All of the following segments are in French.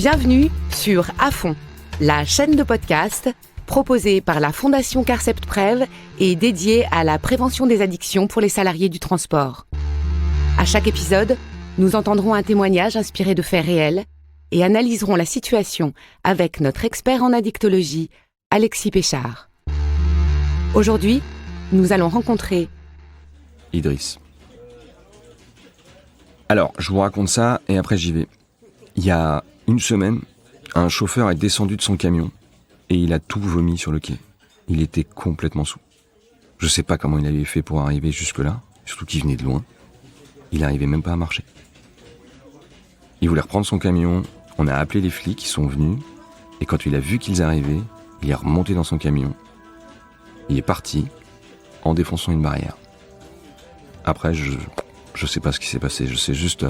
Bienvenue sur À Fond, la chaîne de podcast proposée par la Fondation Carcept Prev et dédiée à la prévention des addictions pour les salariés du transport. À chaque épisode, nous entendrons un témoignage inspiré de faits réels et analyserons la situation avec notre expert en addictologie, Alexis Péchard. Aujourd'hui, nous allons rencontrer Idriss. Alors, je vous raconte ça et après j'y vais. Il y a une semaine, un chauffeur est descendu de son camion et il a tout vomi sur le quai. Il était complètement saoul. Je sais pas comment il avait fait pour arriver jusque-là, surtout qu'il venait de loin. Il n'arrivait même pas à marcher. Il voulait reprendre son camion, on a appelé les flics, ils sont venus, et quand il a vu qu'ils arrivaient, il est remonté dans son camion. Il est parti en défonçant une barrière. Après, je sais pas ce qui s'est passé, je sais juste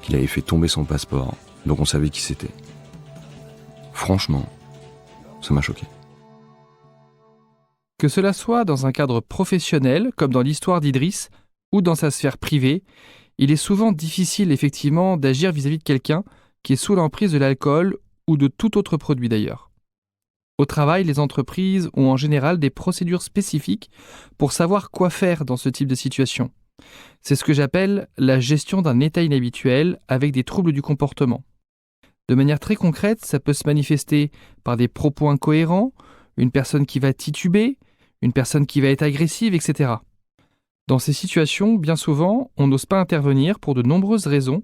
qu'il avait fait tomber son passeport, donc on savait qui c'était. Franchement, ça m'a choqué. Que cela soit dans un cadre professionnel, comme dans l'histoire d'Idriss, ou dans sa sphère privée, il est souvent difficile effectivement d'agir vis-à-vis de quelqu'un qui est sous l'emprise de l'alcool ou de tout autre produit d'ailleurs. Au travail, les entreprises ont en général des procédures spécifiques pour savoir quoi faire dans ce type de situation. C'est ce que j'appelle la gestion d'un état inhabituel avec des troubles du comportement. De manière très concrète, ça peut se manifester par des propos incohérents, une personne qui va tituber, une personne qui va être agressive, etc. Dans ces situations, bien souvent, on n'ose pas intervenir pour de nombreuses raisons,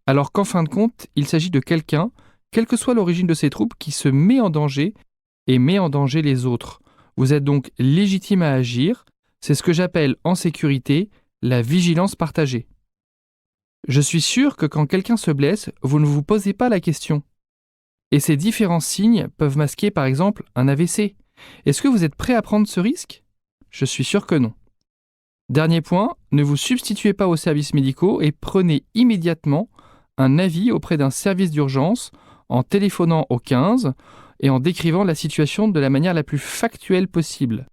alors qu'en fin de compte, il s'agit de quelqu'un, quelle que soit l'origine de ces troubles, qui se met en danger et met en danger les autres. Vous êtes donc légitime à agir, c'est ce que j'appelle en sécurité la vigilance partagée. Je suis sûr que quand quelqu'un se blesse, vous ne vous posez pas la question. Et ces différents signes peuvent masquer par exemple un AVC. Est-ce que vous êtes prêt à prendre ce risque ? Je suis sûr que non. Dernier point, ne vous substituez pas aux services médicaux et prenez immédiatement un avis auprès d'un service d'urgence en téléphonant au 15 et en décrivant la situation de la manière la plus factuelle possible.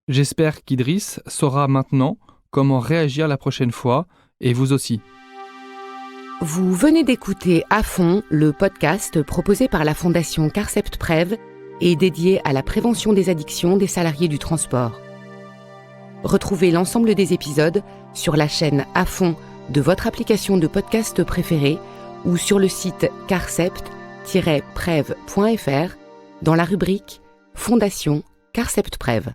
J'espère qu'Idriss saura maintenant comment réagir la prochaine fois, et vous aussi. Vous venez d'écouter À Fond, le podcast proposé par la Fondation Carcept Prev et dédié à la prévention des addictions des salariés du transport. Retrouvez l'ensemble des épisodes sur la chaîne À Fond de votre application de podcast préférée ou sur le site carcept-prev.fr dans la rubrique Fondation Carcept Prev.